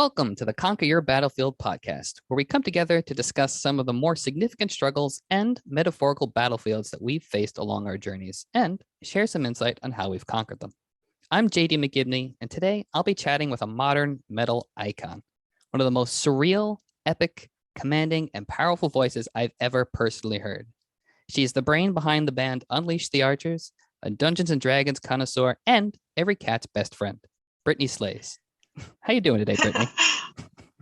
Welcome to the Conquer Your Battlefield podcast, where we come together to discuss some of the more significant struggles and metaphorical battlefields that we've faced along our journeys and share some insight on how we've conquered them. I'm JD McGibney, and today I'll be chatting with a modern metal icon, one of the most surreal, epic, commanding, and powerful voices I've ever personally heard. She's the brain behind the band Unleash the Archers, a Dungeons & Dragons connoisseur, and every cat's best friend, Brittney Slayes. How you doing today, Brittney?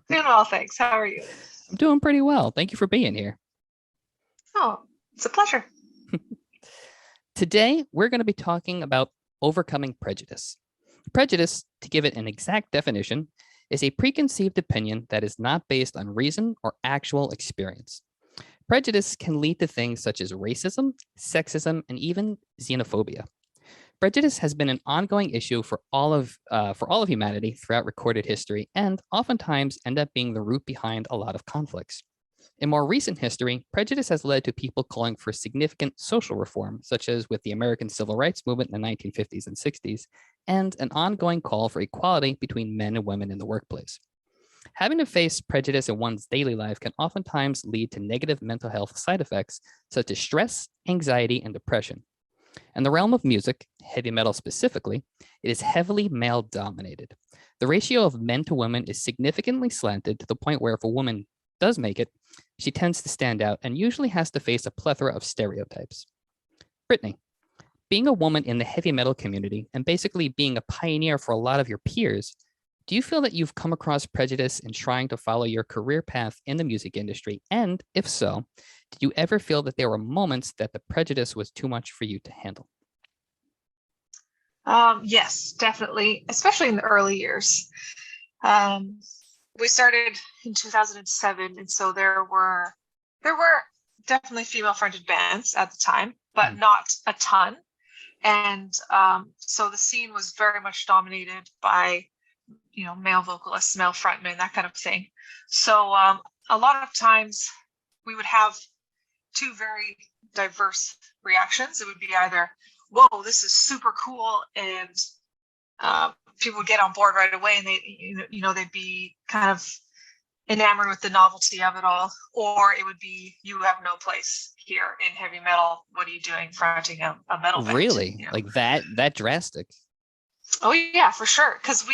Doing well, thanks. How are you? I'm doing pretty well. Thank you for being here. Oh, it's a pleasure. Today, we're going to be talking about overcoming prejudice. Prejudice, to give it an exact definition, is a preconceived opinion that is not based on reason or actual experience. Prejudice can lead to things such as racism, sexism, and even xenophobia. Prejudice has been an ongoing issue for all of humanity throughout recorded history, and oftentimes end up being the root behind a lot of conflicts. In more recent history, prejudice has led to people calling for significant social reform, such as with the American Civil Rights Movement in the 1950s and 60s, and an ongoing call for equality between men and women in the workplace. Having to face prejudice in one's daily life can oftentimes lead to negative mental health side effects, such as stress, anxiety, and depression. In the realm of music, heavy metal specifically, it is heavily male-dominated. The ratio of men to women is significantly slanted to the point where if a woman does make it, she tends to stand out and usually has to face a plethora of stereotypes. Brittney, being a woman in the heavy metal community and basically being a pioneer for a lot of your peers, do you feel that you've come across prejudice in trying to follow your career path in the music industry? And if so, did you ever feel that there were moments that the prejudice was too much for you to handle? Yes, definitely, especially in the early years. We started in 2007, and so there were definitely female-fronted bands at the time, but not a ton. And so the scene was very much dominated by male vocalists, male frontmen, that kind of thing. So a lot of times we would have two very diverse reactions. It would be either, whoa, this is super cool, and people would get on board right away, and they'd be kind of enamored with the novelty of it all, or it would be, you have no place here in heavy metal. What are you doing fronting a metal band? Really? Like that drastic? Oh yeah, for sure. Because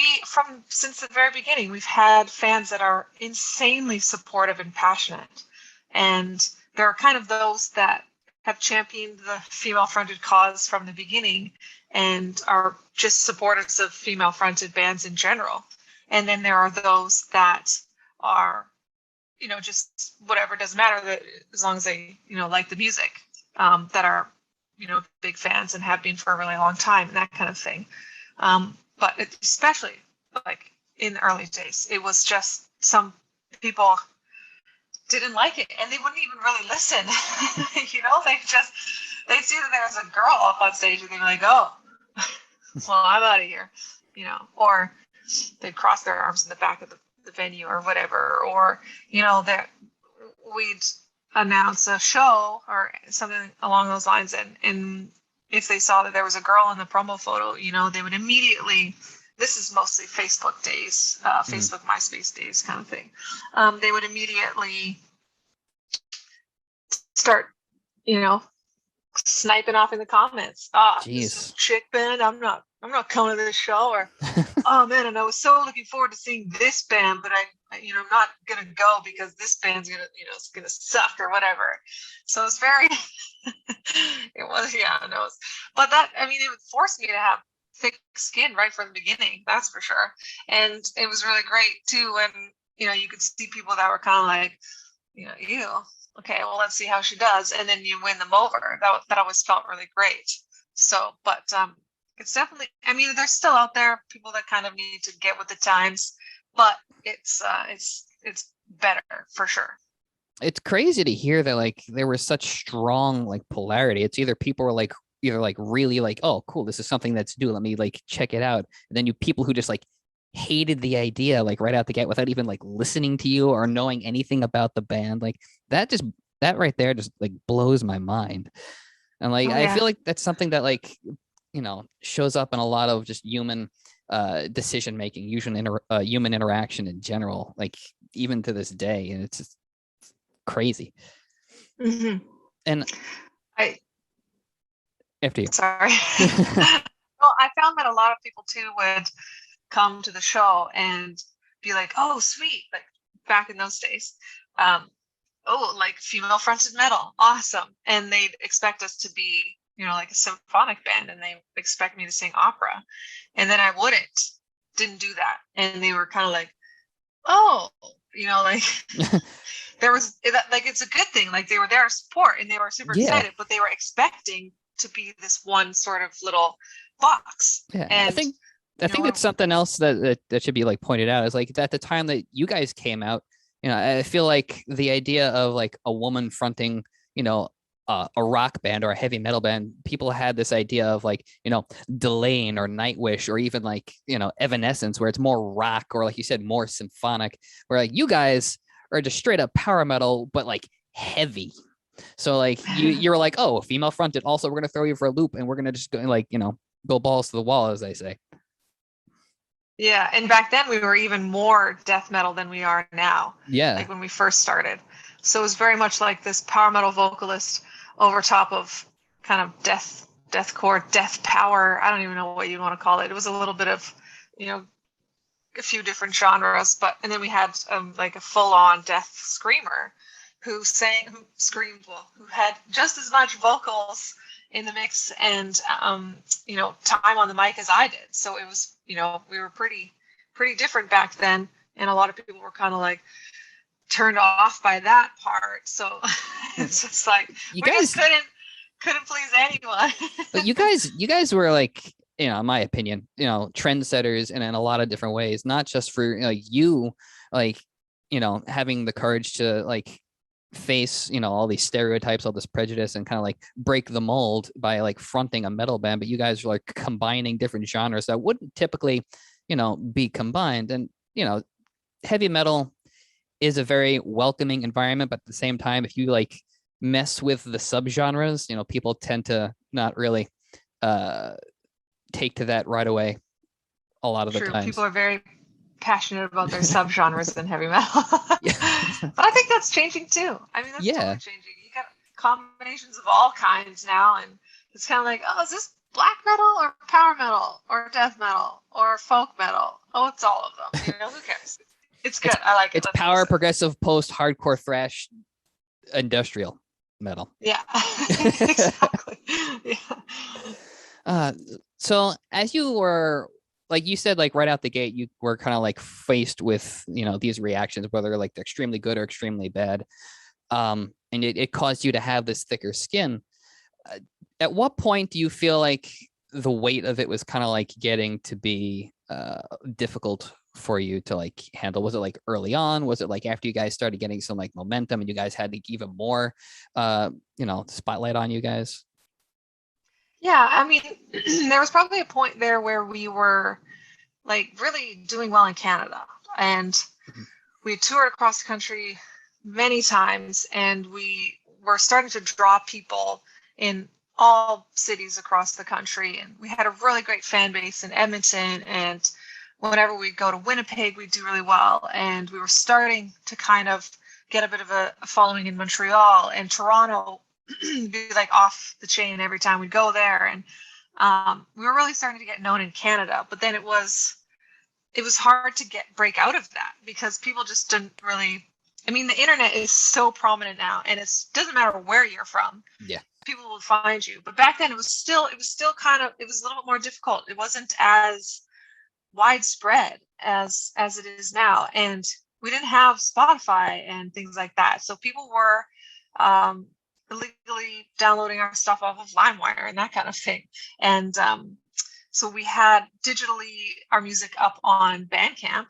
since the very beginning, we've had fans that are insanely supportive and passionate. And there are kind of those that have championed the female-fronted cause from the beginning and are just supporters of female-fronted bands in general. And then there are those that are, just whatever, doesn't matter, that as long as they, like the music, that are, big fans and have been for a really long time and that kind of thing. But especially like in the early days, it was just some people didn't like it and they wouldn't even really listen. They'd see that there was a girl up on stage and they'd be like, oh, well, I'm out of here, or they'd cross their arms in the back of the venue or whatever, or, that we'd announce a show or something along those lines. And if they saw that there was a girl in the promo photo, they would immediately, this is mostly Facebook days, Facebook, MySpace days kind of thing. They would immediately start, sniping off in the comments. This is a chick band, I'm not coming to this show, or, oh man, and I was so looking forward to seeing this band, but I'm not going to go because this band's going to, it's going to suck or whatever. So it's very, it was, but that, it would force me to have thick skin right from the beginning. That's for sure. And it was really great too when, you could see people that were kind of like, ew, okay, well, let's see how she does. And then you win them over. That always felt really great. So, but it's definitely, they're still out there, people that kind of need to get with the times, but it's better for sure. It's crazy to hear that like there was such strong like polarity. It's either people were like either like really like, oh cool, this is something that's new, let me like check it out, and then you people who just like hated the idea like right out the gate without even like listening to you or knowing anything about the band. Like that right there just like blows my mind. And like I feel like that's something that like shows up in a lot of just human decision making, human interaction in general, like even to this day, and it's just crazy. Mm-hmm. And after you. Sorry. Well, I found that a lot of people too would come to the show and be like, "Oh, sweet!" Like back in those days, oh, like female fronted metal, awesome, and they'd expect us to be, like a symphonic band, and they expect me to sing opera, and then I didn't do that, and they were kind of like, "Oh, like." There was like, it's a good thing, like they were there to support and they were super excited, but they were expecting to be this one sort of little box. Yeah, and I think it's something else that should be like pointed out is like at the time that you guys came out, I feel like the idea of like a woman fronting, a rock band or a heavy metal band, people had this idea of like, Delane or Nightwish or even like, Evanescence, where it's more rock or like you said, more symphonic, where like you guys are just straight up power metal, but like heavy. So like you were like, oh, female fronted. Also, we're gonna throw you for a loop, and we're gonna just go like, go balls to the wall, as they say. Yeah, and back then we were even more death metal than we are now. Yeah, like when we first started. So it was very much like this power metal vocalist over top of kind of deathcore, death power. I don't even know what you want to call it. It was a little bit of, a few different genres, and then we had like a full-on death screamer who had just as much vocals in the mix and time on the mic as I did. So it was, we were pretty different back then, and a lot of people were kind of like turned off by that part. So it's just like we just couldn't please anyone. But you guys were like, in my opinion, trendsetters in a lot of different ways, not just for having the courage to like face, all these stereotypes, all this prejudice, and kind of like break the mold by like fronting a metal band. But you guys are like combining different genres that wouldn't typically, be combined. And, heavy metal is a very welcoming environment, but at the same time, if you like mess with the subgenres, people tend to not really take to that right away a lot of the times. People are very passionate about their subgenres in heavy metal. But I think that's changing too. I mean, that's totally changing. You got combinations of all kinds now, and it's kind of like, oh, is this black metal or power metal or death metal or folk metal? Oh, it's all of them. Who cares? It's good. I like it. It's power, progressive, post-hardcore, thrash, industrial metal. Yeah, exactly. Yeah. So as you were, like you said, like right out the gate, you were kind of like faced with, these reactions, whether like they're extremely good or extremely bad. And it caused you to have this thicker skin. At what point do you feel like the weight of it was kind of like getting to be difficult for you to like handle? Was it like early on? Was it like after you guys started getting some like momentum and you guys had like even more, spotlight on you guys? Yeah, I mean, there was probably a point there where we were like really doing well in Canada, and we toured across the country many times, and we were starting to draw people in all cities across the country, and we had a really great fan base in Edmonton, and whenever we go to Winnipeg, we do really well, and we were starting to kind of get a bit of a following in Montreal and Toronto. Be like off the chain every time we go there, and we were really starting to get known in Canada. But then it was hard to break out of that because people just didn't really. I mean, the internet is so prominent now, and it doesn't matter where you're from. Yeah, people will find you. But back then, it was still kind of, it was a little bit more difficult. It wasn't as widespread as it is now, and we didn't have Spotify and things like that. So people were illegally downloading our stuff off of LimeWire and that kind of thing. And so we had digitally our music up on Bandcamp,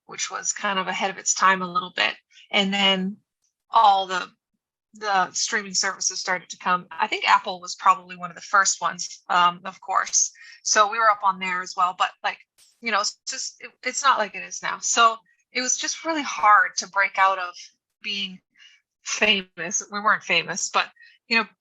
which was kind of ahead of its time a little bit. And then all the streaming services started to come. I think Apple was probably one of the first ones, of course. So we were up on there as well. But like, it's not like it is now. So it was just really hard to break out of being famous. We weren't famous, but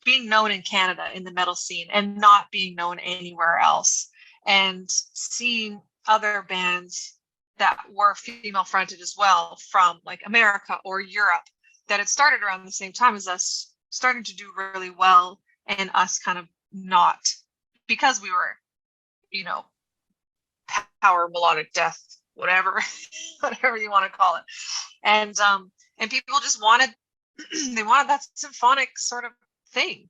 being known in Canada in the metal scene and not being known anywhere else, and seeing other bands that were female fronted as well from like America or Europe that had started around the same time as us, starting to do really well, and us kind of not, because we were, you know, power, melodic death, whatever, whatever you want to call it. And people just wanted, they wanted that symphonic sort of thing.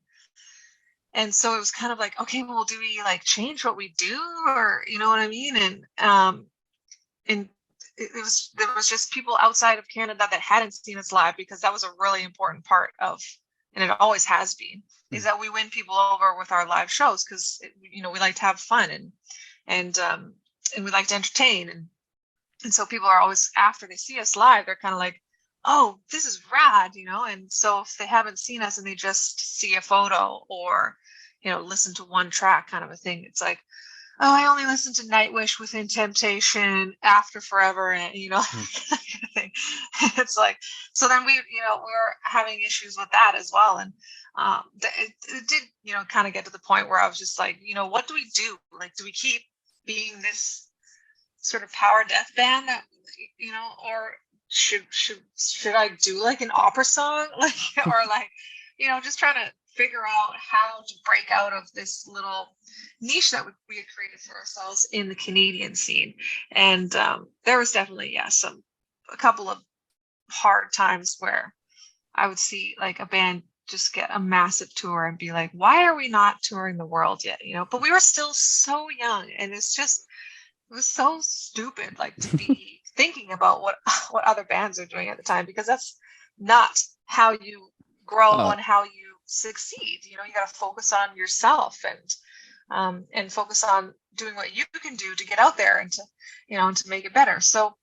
And so it was kind of like, okay, well, do we like change what we do, or, you know what I mean? And there was just people outside of Canada that hadn't seen us live, because that was a really important part of, and it always has been, is that we win people over with our live shows, because, you know, we like to have fun, and we like to entertain, and so people are always, after they see us live, they're kind of like, oh, this is rad, you know. And so if they haven't seen us and they just see a photo, or, you know, listen to one track kind of a thing, it's like, oh, I only listened to Nightwish, Within Temptation, After Forever, and, you know, that kind of thing. It's like, so then we, you know, we're having issues with that as well. And it did, you know, kind of get to the point where I was just like, you know, what do we do? Like, do we keep being this sort of power death band that, you know, or should I do like an opera song, like, or like, you know, just trying to figure out how to break out of this little niche that we had created for ourselves in the Canadian scene. And there was definitely, yeah, a couple of hard times where I would see like a band just get a massive tour and be like, why are we not touring the world yet? You know, but we were still so young, and it was so stupid, like, to be thinking about what other bands are doing at the time, because that's not how you grow and how you succeed. You know, you got to focus on yourself, and focus on doing what you can do to get out there and to, you know, and to make it better. So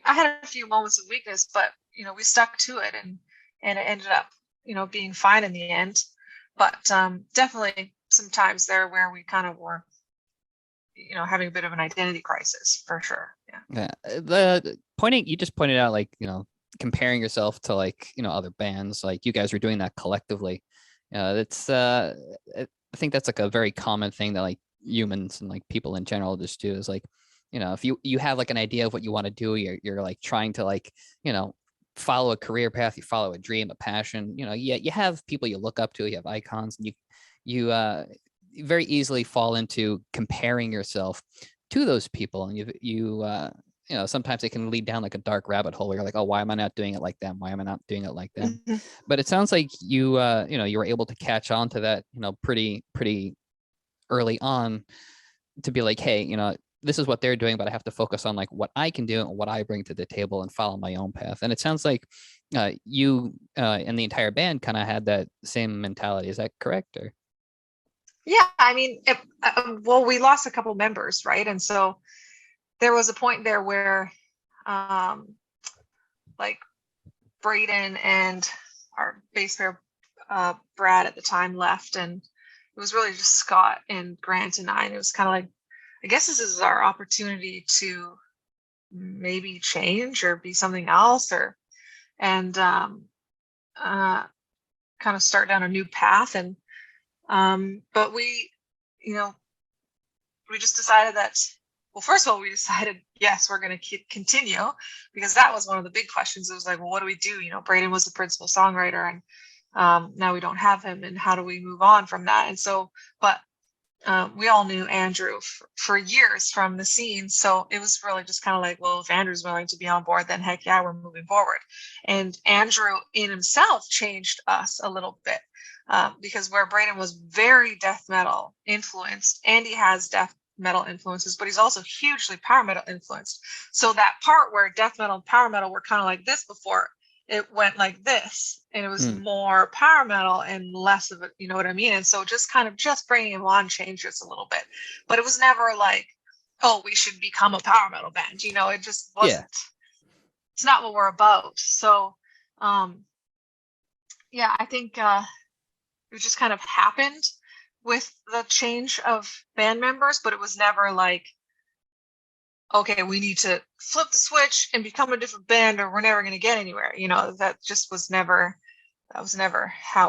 I had a few moments of weakness, but, you know, we stuck to it, and it ended up, you know, being fine in the end. But definitely some times there where we kind of were, you know, having a bit of an identity crisis, for sure. Yeah. You just pointed out, like, you know, comparing yourself to, like, you know, other bands, like you guys were doing that collectively. It's I think that's like a very common thing that like humans and like people in general just do, is like, you know, if you have like an idea of what you want to do, you're like trying to, like, you know, follow a career path, you follow a dream, a passion, you know, you have people you look up to, you have icons, and you very easily fall into comparing yourself to those people, and you know, sometimes it can lead down like a dark rabbit hole where you're like, oh, why am I not doing it like them? Why am I not doing it like them? Mm-hmm. But it sounds like you know, you were able to catch on to that, you know, pretty early on, to be like, hey, you know, this is what they're doing, but I have to focus on like what I can do and what I bring to the table, and follow my own path. And it sounds like you and the entire band kind of had that same mentality. Is that correct? Or Yeah, I mean, well, we lost a couple members, right? And so there was a point there where, like, Braden and our bass player, Brad, at the time left, and it was really just Scott and Grant and I, and it was kind of like, I guess this is our opportunity to maybe change or be something else, and kind of start down a new path. And but we, you know, we just decided that, well, first of all, we decided, yes, we're going to continue, because that was one of the big questions. It was like, well, what do we do? You know, Braden was the principal songwriter, and now we don't have him, and how do we move on from that? And so, but we all knew Andrew for years from the scene. So it was really just kind of like, well, if Andrew's willing to be on board, then heck yeah, we're moving forward. And Andrew in himself changed us a little bit, because where Braden was very death metal influenced, Andy has death metal influences, but he's also hugely power metal influenced. So that part where death metal and power metal were kind of like this before, it went like this, and it was more power metal and less of it, you know what I mean? And so just kind of just bringing him on changed us a little bit, but it was never like, oh, we should become a power metal band, you know, it just wasn't. Yeah. It's not what we're about. So yeah, I think it just kind of happened with the change of band members, but it was never like, okay, we need to flip the switch and become a different band, or we're never going to get anywhere. You know, that was never how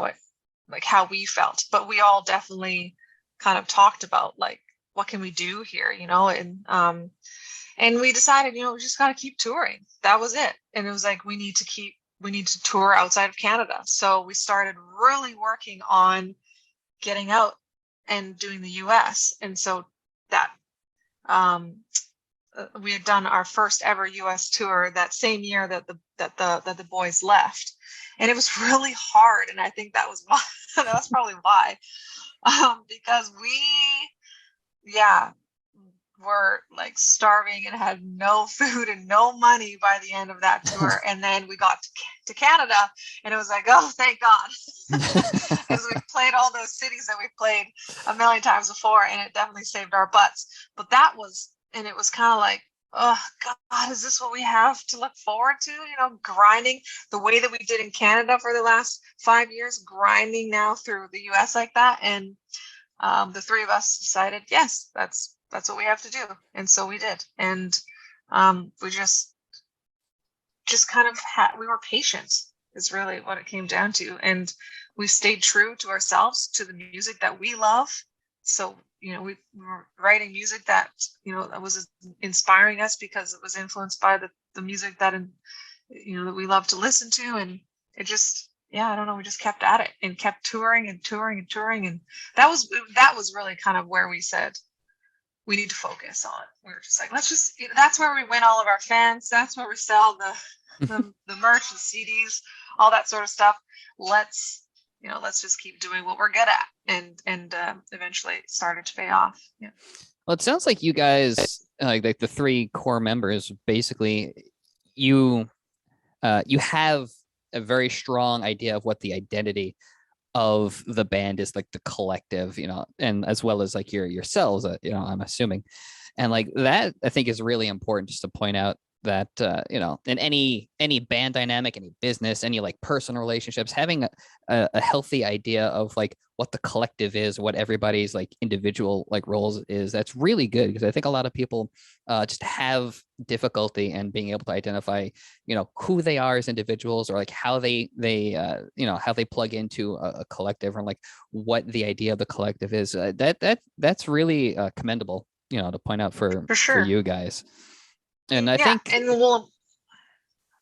we felt. But we all definitely kind of talked about, like, what can we do here, and we decided, we just got to keep touring. That was it. And it was like, we need to tour outside of Canada. So we started really working on getting out and doing the US. And so that we had done our first ever US tour that same year that the boys left. And it was really hard. And I think that was why, that's probably why, because were like starving and had no food and no money by the end of that tour. And then we got to Canada, and it was like, oh, thank God. Because we played all those cities that we played a million times before, and it definitely saved our butts. But it was kind of like, oh God, is this what we have to look forward to? Grinding the way that we did in Canada for the last 5 years, grinding now through the US like that. And the three of us decided, yes, that's what we have to do. And so we did. And we just kind of we were patient is really what it came down to. And we stayed true to ourselves, to the music that we love. So, we were writing music that, that was inspiring us because it was influenced by the music that, that we love to listen to. And it just, I don't know, we just kept at it and kept touring and touring and touring. And that was really kind of where we said, we need to focus on. We were just like, that's where we win all of our fans. That's where we sell the merch, the CDs, all that sort of stuff. Let's just keep doing what we're good at. And eventually it started to pay off. Yeah. Well, it sounds like you guys, like the three core members, basically you have a very strong idea of what the identity of the band is, like the collective, and as well as like yourselves, I'm assuming. And like that, I think is really important, just to point out that, in any band dynamic, any business, any like personal relationships, having a healthy idea of like what the collective is, what everybody's like individual like roles is, that's really good. Because I think a lot of people just have difficulty in being able to identify, who they are as individuals, or like how they how they plug into a collective, or like what the idea of the collective is. That's really commendable, to point out for sure. for you guys. And I think, and well,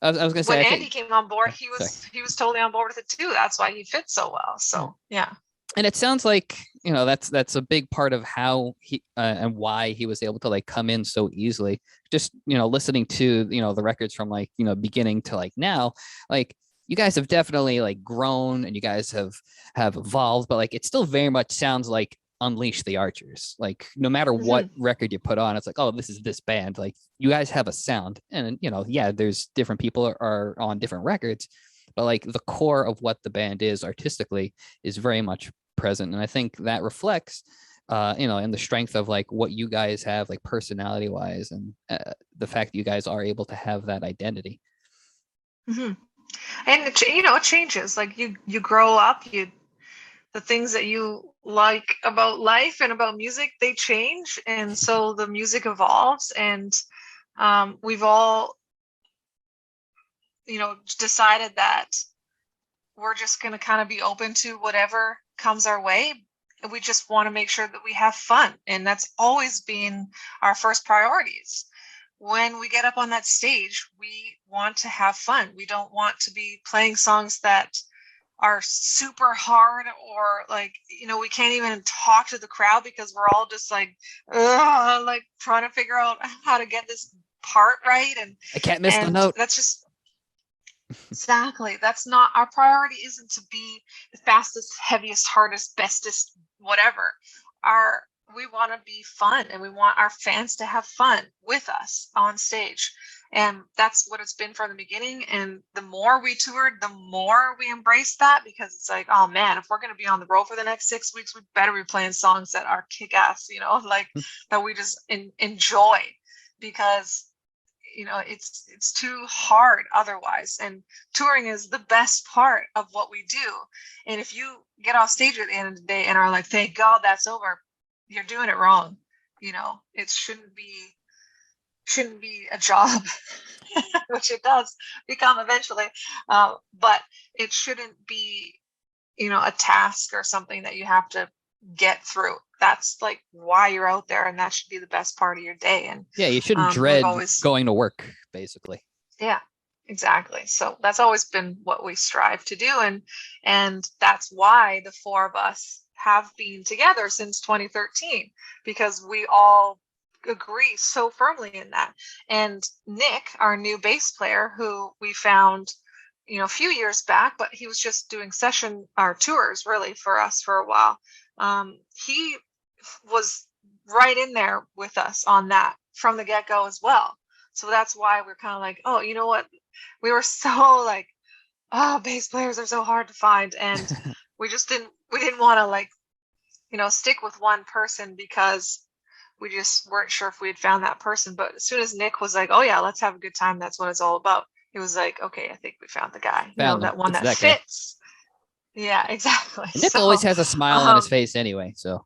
I was going to say, when Andy came on board, he was totally on board with it too. That's why he fits so well. So yeah. And it sounds like, that's a big part of how he and why he was able to like come in so easily. Just, listening to, the records from like, beginning to like now, like you guys have definitely like grown, and you guys have evolved, but like it still very much sounds like Unleash the Archers. Like no matter what record you put on, it's like, oh, this is this band. Like you guys have a sound, and there's different people are on different records, but like the core of what the band is artistically is very much present. And I think that reflects in the strength of like what you guys have, like personality wise, and the fact that you guys are able to have that identity. And it changes. Like you grow up, the things that you like about life and about music, they change. And so the music evolves, and we've all, decided that we're just going to kind of be open to whatever comes our way. And we just want to make sure that we have fun. And that's always been our first priorities. When we get up on that stage, we want to have fun. We don't want to be playing songs that are super hard, or like, we can't even talk to the crowd because we're all just like trying to figure out how to get this part right. And I can't miss the note. That's just exactly, that's not our priority. Isn't to be the fastest, heaviest, hardest, bestest, whatever. We want to be fun, and we want our fans to have fun with us on stage. And that's what it's been from the beginning. And the more we toured, the more we embraced that, because it's like, oh man, if we're going to be on the road for the next 6 weeks, we better be playing songs that are kick-ass, like that we just enjoy, because it's too hard otherwise. And touring is the best part of what we do. And if you get off stage at the end of the day and are like, thank God that's over, you're doing it wrong. It shouldn't be a job, which it does become eventually. But it shouldn't be, a task or something that you have to get through. That's like why you're out there, and that should be the best part of your day. And Yeah, you shouldn't we've dread always, going to work, basically. yeah, exactly. So that's always been what we strive to do, and that's why the four of us have been together since 2013, because we all agree so firmly in that. And Nick, our new bass player, who we found, a few years back, but he was just doing session or tours really for us for a while. He was right in there with us on that from the get-go as well. So that's why we're kind of like, oh, you know what? We were so like, oh, bass players are so hard to find. And we didn't want to like, stick with one person, because we just weren't sure if we had found that person. But as soon as Nick was like, oh yeah, let's have a good time, that's what it's all about, it was like, okay, I think we found the guy, that one that fits. Yeah, exactly. And Nick always has a smile on his face anyway, so.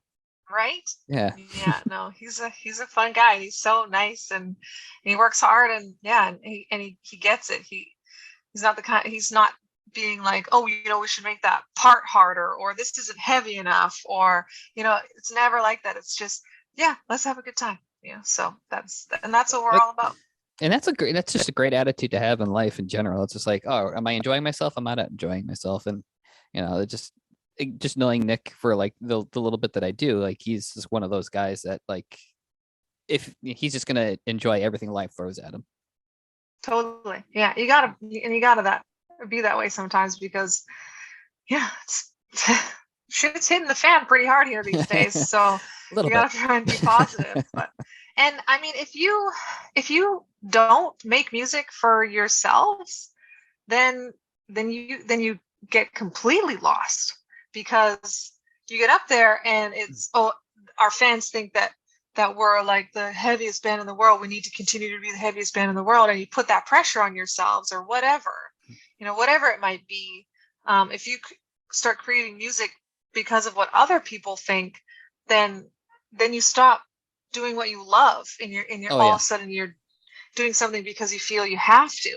Right? Yeah. Yeah, no, he's a fun guy. He's so nice, and he works hard, and yeah, and he gets it. He's not the kind, he's not being like, oh, we should make that part harder, or this isn't heavy enough, or it's never like that. It's just, yeah, let's have a good time. So that's what we're all about. And that's just a great attitude to have in life in general. It's just like, oh, am I enjoying myself? I'm not enjoying myself. And just knowing Nick for like the little bit that I do, like he's just one of those guys that like, if he's just gonna enjoy everything life throws at him. Totally. Yeah, you gotta be that way sometimes, because yeah, shit's hitting the fan pretty hard here these days. So you gotta try and be positive. But and I mean, if you don't make music for yourselves, then you get completely lost, because you get up there and it's, oh, our fans think that we're like the heaviest band in the world. We need to continue to be the heaviest band in the world, and you put that pressure on yourselves, or whatever, whatever it might be. If you start creating music because of what other people think, then you stop doing what you love, and you're all of a sudden you're doing something because you feel you have to,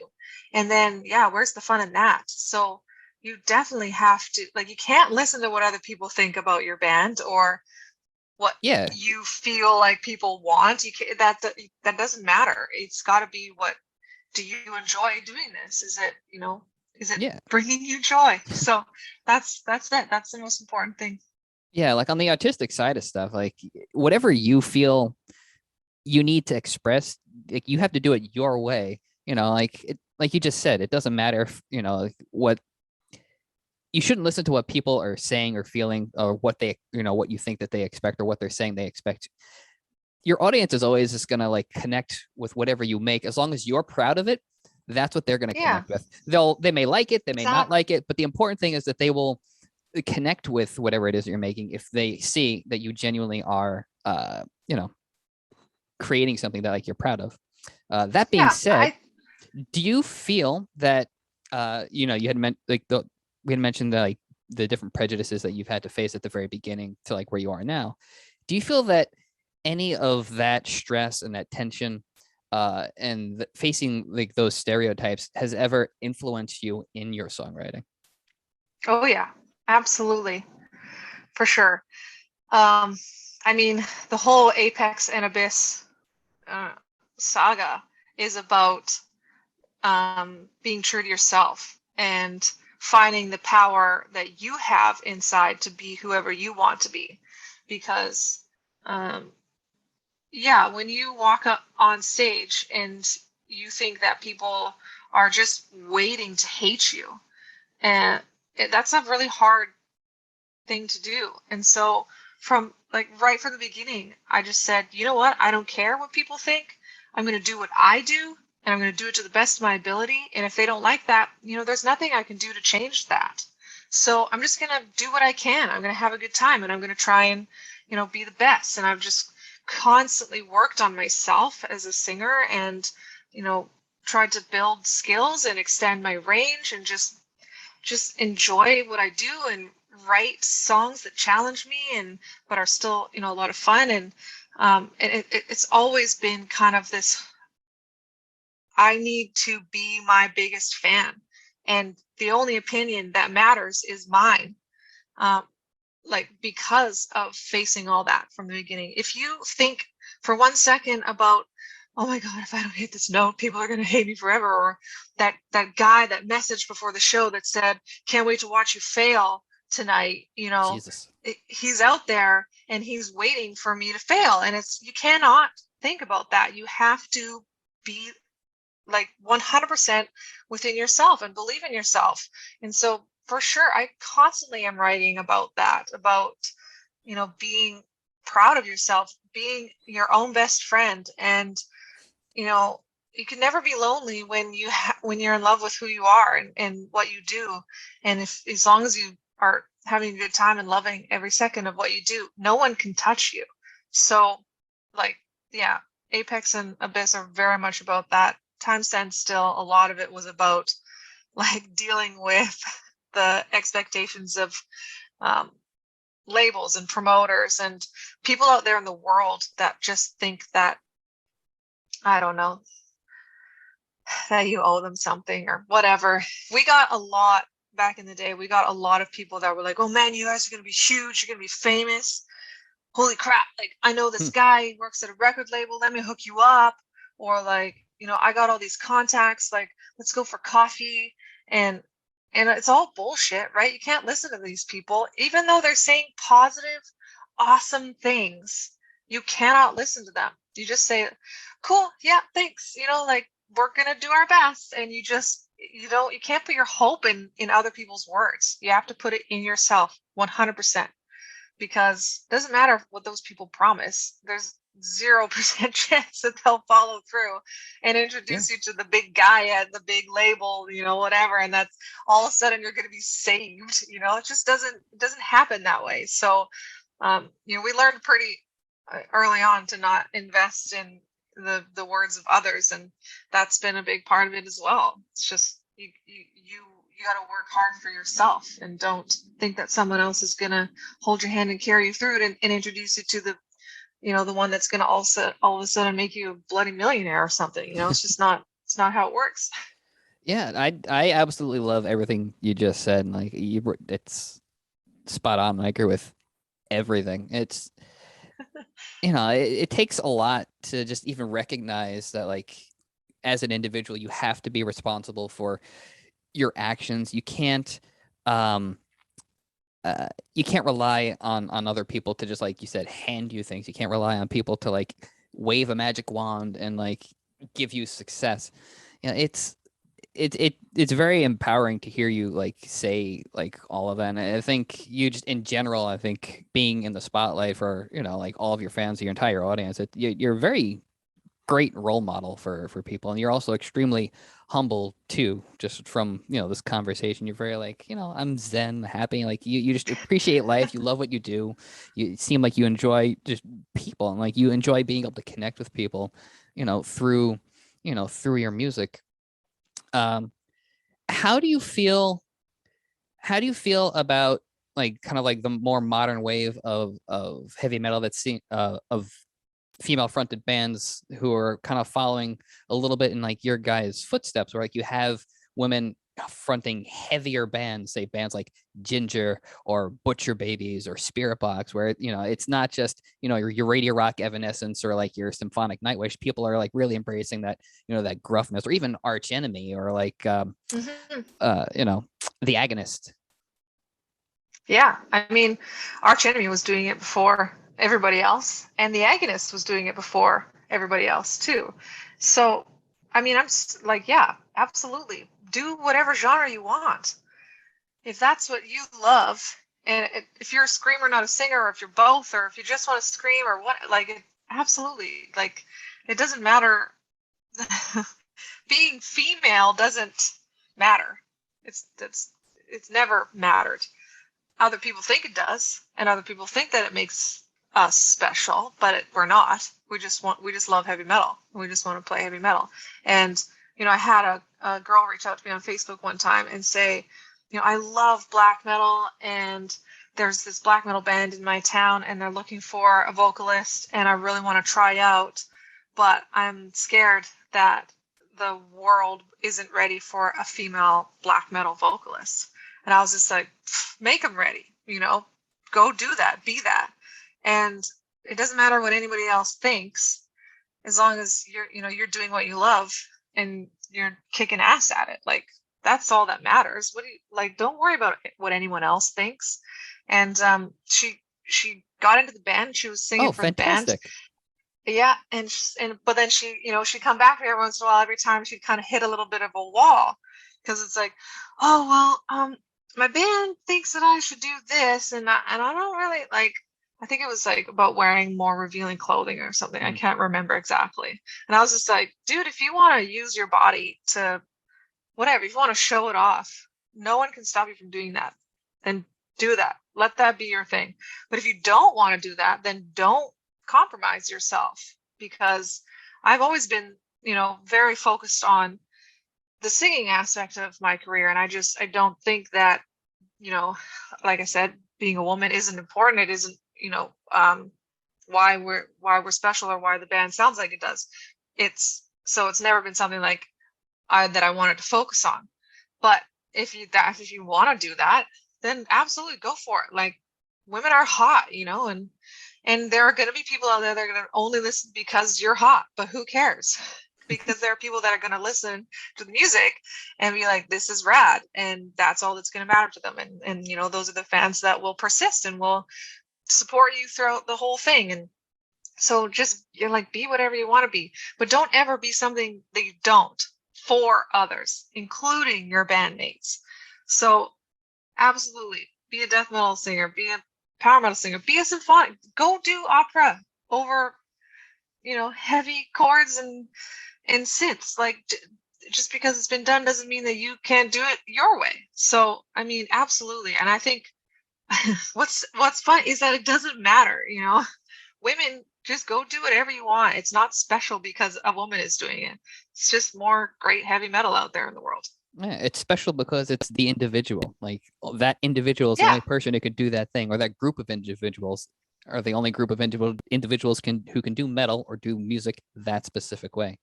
and then where's the fun in that? So you definitely have to, like, you can't listen to what other people think about your band, or what you feel like people want. You can't, that doesn't matter. It's got to be, what do you enjoy doing this? Is it bringing you joy? So that's it. That's the most important thing. Yeah, like on the artistic side of stuff, like whatever you feel you need to express, like you have to do it your way. Like you just said, it doesn't matter if, what you shouldn't listen to what people are saying or feeling, or what they, what you think that they expect, or what they're saying they expect. Your audience is always just going to like connect with whatever you make. As long as you're proud of it, that's what they're going to connect with. They may like it, they may not like it, but the important thing is that they will connect with whatever it is you're making if they see that you genuinely are, creating something that like you're proud of. That being said, do you feel that, you had meant like we had mentioned like the different prejudices that you've had to face at the very beginning to like where you are now. Do you feel that any of that stress and that tension and facing like those stereotypes has ever influenced you in your songwriting? Oh yeah, absolutely. For sure. I mean, the whole Apex and Abyss saga is about being true to yourself and finding the power that you have inside to be whoever you want to be. Because when you walk up on stage and you think that people are just waiting to hate you, and that's a really hard thing to do. And so from like right from the beginning, I just said, you know what? I don't care what people think. I'm going to do what I do, and I'm going to do it to the best of my ability. And if they don't like that, there's nothing I can do to change that. So I'm just going to do what I can. I'm going to have a good time, and I'm going to try and, be the best. And I've just constantly worked on myself as a singer, and, tried to build skills and extend my range, and just enjoy what I do, and write songs that challenge me but are still, a lot of fun. And it's always been kind of this, I need to be my biggest fan, and the only opinion that matters is mine. like, because of facing all that from the beginning. If you think for 1 second about, oh my God, if I don't hit this note, people are going to hate me forever. Or that guy, that message before the show that said, can't wait to watch you fail tonight. Jesus. He's out there and he's waiting for me to fail. And you cannot think about that. You have to be like 100% within yourself and believe in yourself. And so for sure, I constantly am writing about that, about, being proud of yourself, being your own best friend. And, you can never be lonely when you're in love with who you are and what you do. And as long as you are having a good time and loving every second of what you do, no one can touch you. So, like, yeah, Apex and Abyss are very much about that. Time Stand Still, a lot of it was about like dealing with the expectations of labels and promoters and people out there in the world that just think that, I don't know, that you owe them something or whatever. We got a lot back in the day. We got a lot of people that were like, oh man, you guys are going to be huge. You're going to be famous. Holy crap. Like, I know this guy, he works at a record label. Let me hook you up. Or like, I got all these contacts, like, let's go for coffee. And it's all bullshit, right? You can't listen to these people, even though they're saying positive, awesome things. You cannot listen to them. You just say, cool, yeah, thanks. Like, we're going to do our best. And you can't put your hope in other people's words. You have to put it in yourself 100%, because it doesn't matter what those people promise. There's 0% chance that they'll follow through and introduce you to the big guy at the big label, whatever. And that's all of a sudden you're going to be saved. It just doesn't happen that way. So, we learned pretty early on to not invest in the words of others. And that's been a big part of it as well. It's just, you got to work hard for yourself and don't think that someone else is going to hold your hand and carry you through it and introduce you to the one that's going to also all of a sudden make you a bloody millionaire or something. It's just it's not how it works. Yeah, I absolutely love everything you just said. Like, it's spot on. I agree with everything. It's, it takes a lot to just even recognize that, like, as an individual, you have to be responsible for your actions. You can't rely on other people to just, like you said, hand you things. You can't rely on people to like wave a magic wand and like give you success. It's very empowering to hear you like say like all of that. And I think you just in general, I think being in the spotlight for like all of your fans, your entire audience, you're a very great role model for people, and you're also extremely humble too. Just from this conversation, you're very like I'm zen, happy, like you just appreciate life. You love what you do. You seem like you enjoy just people, and like you enjoy being able to connect with people through your music. How do you feel about like kind of like the more modern wave of heavy metal that's seen of female fronted bands who are kind of following a little bit in like your guys' footsteps, where like you have women fronting heavier bands, say bands like Ginger or Butcher Babies or Spirit Box, where it's not just your radio rock Evanescence or like your symphonic Nightwish. People are like really embracing that that gruffness, or even Arch Enemy, or like the Agonist. Yeah, I mean, Arch Enemy was doing it before everybody else, and the Agonist was doing it before everybody else too. So, I mean, I'm like, yeah, absolutely, do whatever genre you want. If that's what you love, and if you're a screamer, not a singer, or if you're both, or if you just want to scream, or what, like, absolutely, like, it doesn't matter. Being female doesn't matter. It's never mattered. Other people think it does, and other people think that it makes us special, but we're not. We just love heavy metal. We just want to play heavy metal. And I had a girl reach out to me on Facebook one time and say, I love black metal, and there's this black metal band in my town, and they're looking for a vocalist, and I really want to try out, but I'm scared that the world isn't ready for a female black metal vocalist. And I was just like, make them ready, go do that, be that. And it doesn't matter what anybody else thinks, as long as you're doing what you love and you're kicking ass at it. Like, that's all that matters. What do you like? Don't worry about what anyone else thinks. And she got into the band. She was singing for fantastic. the band. Yeah, but then she'd come back every once in a while. Every time she'd kind of hit a little bit of a wall, because it's like, oh well, my band thinks that I should do this, and I don't really like. I think it was like about wearing more revealing clothing or something. I can't remember exactly. And I was just like, dude, if you want to use your body to whatever, if you want to show it off, no one can stop you from doing that. Then do that. Let that be your thing. But if you don't want to do that, then don't compromise yourself, because I've always been, very focused on the singing aspect of my career. And I don't think that, like I said, being a woman isn't important. It isn't, why we're special or why the band sounds like it does. It's never been something like that I wanted to focus on. But if you want to do that, then absolutely go for it. Like, women are hot, and there are going to be people out there that are going to only listen because you're hot, but who cares? Because there are people that are going to listen to the music and be like, this is rad. And that's all that's going to matter to them. And those are the fans that will persist and will support you throughout the whole thing. And so you're like, be whatever you want to be, but don't ever be something that you don't for others, including your bandmates. So absolutely be a death metal singer, be a power metal singer, be a symphonic, go do opera over, heavy chords and synths. Like, just because it's been done doesn't mean that you can't do it your way. So, I mean, absolutely. And I think what's fun is that it doesn't matter, women just go do whatever you want. It's not special because a woman is doing it. It's just more great heavy metal out there in the world. Yeah, it's special because it's the individual. Like, that individual is the only person who could do that thing, or that group of individuals are the only group of individuals who can do metal or do music that specific way.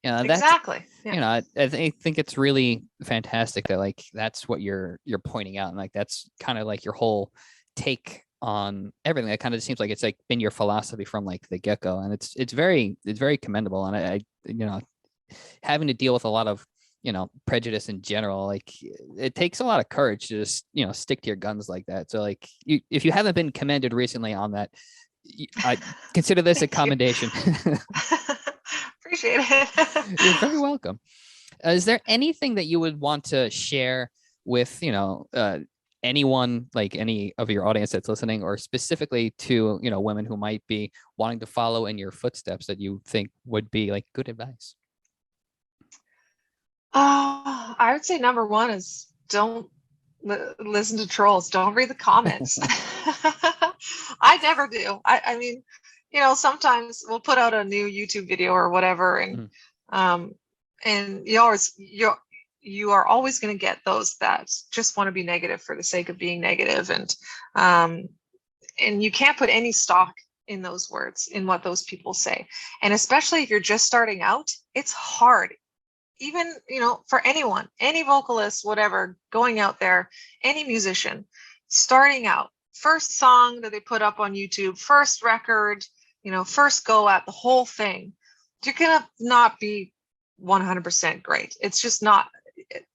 Exactly. I think it's really fantastic that, like, that's what you're pointing out, and like that's kind of like your whole take on everything. It kind of seems like it's like been your philosophy from like the get-go, and it's very commendable. And I having to deal with a lot of prejudice in general, like, it takes a lot of courage to just stick to your guns like that. So, like, if you haven't been commended recently on that, I consider this a commendation. Appreciate it. You're very welcome. Is there anything that you would want to share with anyone, like any of your audience that's listening, or specifically to women who might be wanting to follow in your footsteps, that you think would be like good advice? I would say number one is don't listen to trolls. Don't read the comments. I never do. I mean, sometimes we'll put out a new YouTube video or whatever, and you are always going to get those that just want to be negative for the sake of being negative, and you can't put any stock in those words, in what those people say. And especially if you're just starting out, it's hard. Even, for anyone, any vocalist, whatever, going out there, any musician, starting out, first song that they put up on YouTube, first record, first go at the whole thing, you're going to not be 100% great. It's just not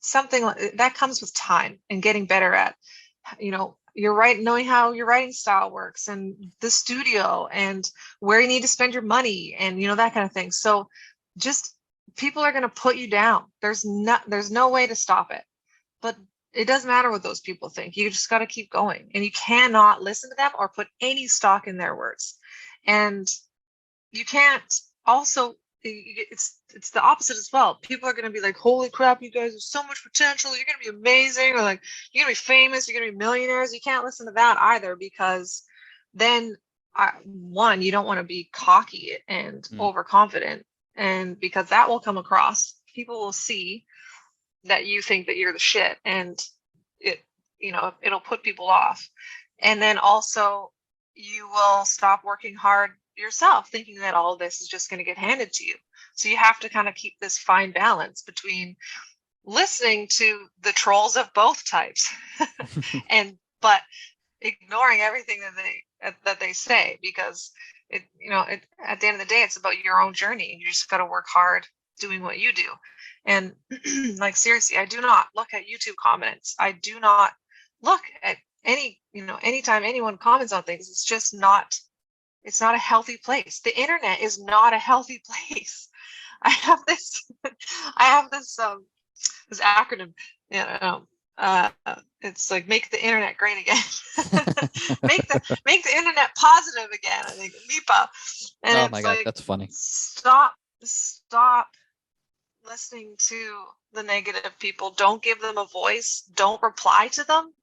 something that comes with time and getting better at, knowing how your writing style works, and the studio, and where you need to spend your money, and, that kind of thing. So just, people are going to put you down. There's no way to stop it. But it doesn't matter what those people think. You just got to keep going, and you cannot listen to them or put any stock in their words. And you can't also, it's the opposite as well. People are going to be like, holy crap, you guys have so much potential. You're going to be amazing. Or like, you're going to be famous. You're going to be millionaires. You can't listen to that either, because then one, you don't want to be cocky and overconfident. And because that will come across, people will see that you think that you're the shit, and it'll put people off. And then also you will stop working hard yourself, thinking that all of this is just going to get handed to you. So you have to kind of keep this fine balance between listening to the trolls of both types but ignoring everything that they say, because at the end of the day, it's about your own journey. You just got to work hard doing what you do. And like, seriously, I do not look at YouTube comments. I do not look at anytime anyone comments on things. It's just not, it's not a healthy place. The internet is not a healthy place. I have this this acronym, it's like, make the internet great again. make the internet positive again, I think, MIPA. And oh my God, that's funny. Stop listening to the negative people. Don't give them a voice. Don't reply to them.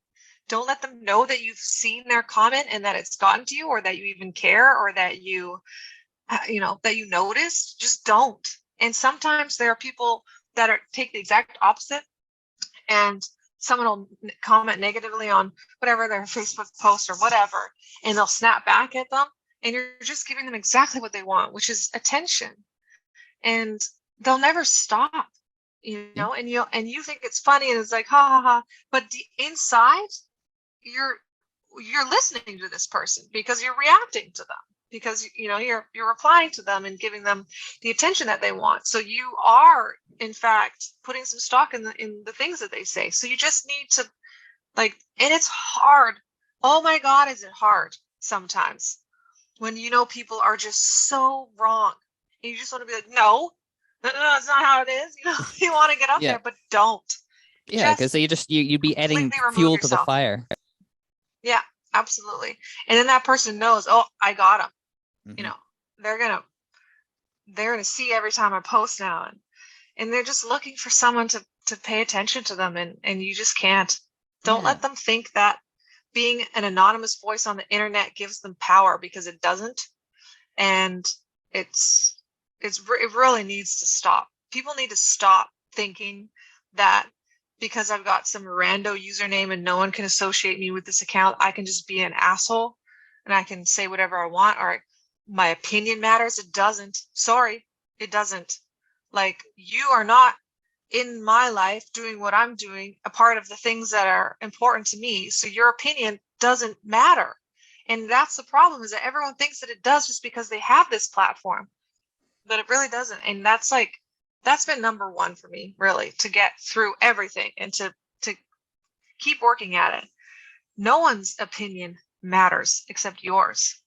Don't let them know that you've seen their comment and that it's gotten to you, or that you even care, or that you noticed. Just don't. And sometimes there are people that take the exact opposite, and someone will comment negatively on whatever their Facebook post or whatever, and they'll snap back at them, and you're just giving them exactly what they want, which is attention. And they'll never stop, and you think it's funny, and it's like, ha ha ha, but inside you're listening to this person, because you're reacting to them, because you're replying to them and giving them the attention that they want. So you are, in fact, putting some stock in the things that they say. So you just need to, like, and it's hard. Oh my God, is it hard sometimes when people are just so wrong, and you just want to be like, no, it's not how it is. You want to get up there, but don't. Yeah, because you'd be adding fuel to the fire. Yeah, absolutely. And then that person knows, oh, I got them. Mm-hmm. They're gonna see every time I post now, and they're just looking for someone to pay attention to them, and you just can't. Don't let them think that being an anonymous voice on the internet gives them power, because it doesn't. And it really needs to stop. People need to stop thinking that because I've got some rando username and no one can associate me with this account, I can just be an asshole and I can say whatever I want, or my opinion matters. It doesn't. Sorry, it doesn't. Like, you are not in my life doing what I'm doing, a part of the things that are important to me. So your opinion doesn't matter. And that's the problem, is that everyone thinks that it does just because they have this platform, but it really doesn't. And that's been number one for me, really, to get through everything and to keep working at it. No one's opinion matters except yours.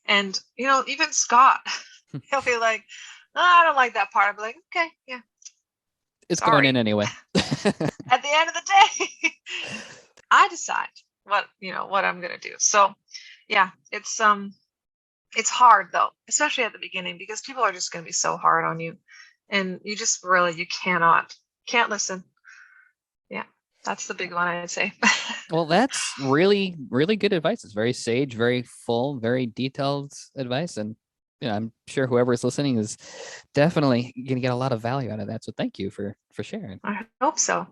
And, even Scott, he'll be like, oh, I don't like that part. I'll be like, okay, yeah. It's going in anyway. At the end of the day, I decide what I'm going to do. So yeah, it's hard though, especially at the beginning, because people are just going to be so hard on you, and you just you can't listen. Yeah. That's the big one, I'd say. Well, that's really, really good advice. It's very sage, very full, very detailed advice. And I'm sure whoever is listening is definitely going to get a lot of value out of that. So thank you for sharing. I hope so.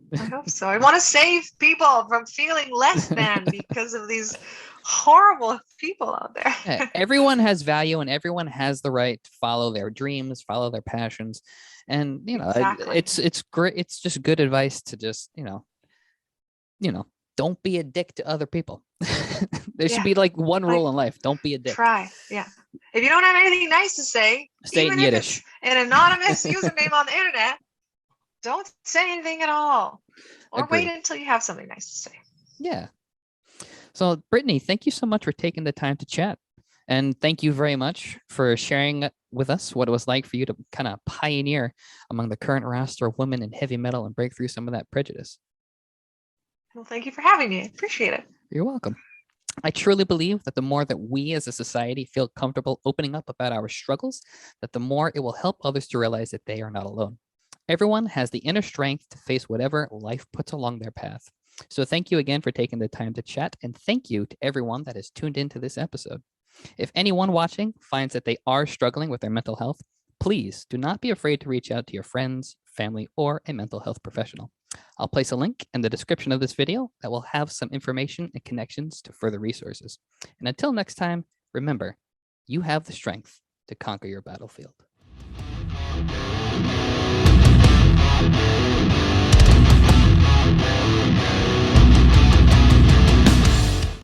I want to save people from feeling less than because of these horrible people out there. Yeah, everyone has value, and everyone has the right to follow their dreams, follow their passions. And, exactly. It's great. It's just good advice to just, don't be a dick to other people. There should be like one rule in life. Don't be a dick. Try. Yeah. If you don't have anything nice to say it in Yiddish. An anonymous username on the internet, don't say anything at all. Or wait until you have something nice to say. Yeah. So, Brittney, thank you so much for taking the time to chat. And thank you very much for sharing with us what it was like for you to kind of pioneer among the current roster of women in heavy metal and break through some of that prejudice. Well, thank you for having me. I appreciate it. You're welcome. I truly believe that the more that we as a society feel comfortable opening up about our struggles, that the more it will help others to realize that they are not alone. Everyone has the inner strength to face whatever life puts along their path. So thank you again for taking the time to chat, and thank you to everyone that has tuned into this episode. If anyone watching finds that they are struggling with their mental health, please do not be afraid to reach out to your friends, family, or a mental health professional. I'll place a link in the description of this video that will have some information and connections to further resources. And until next time, remember, you have the strength to conquer your battlefield.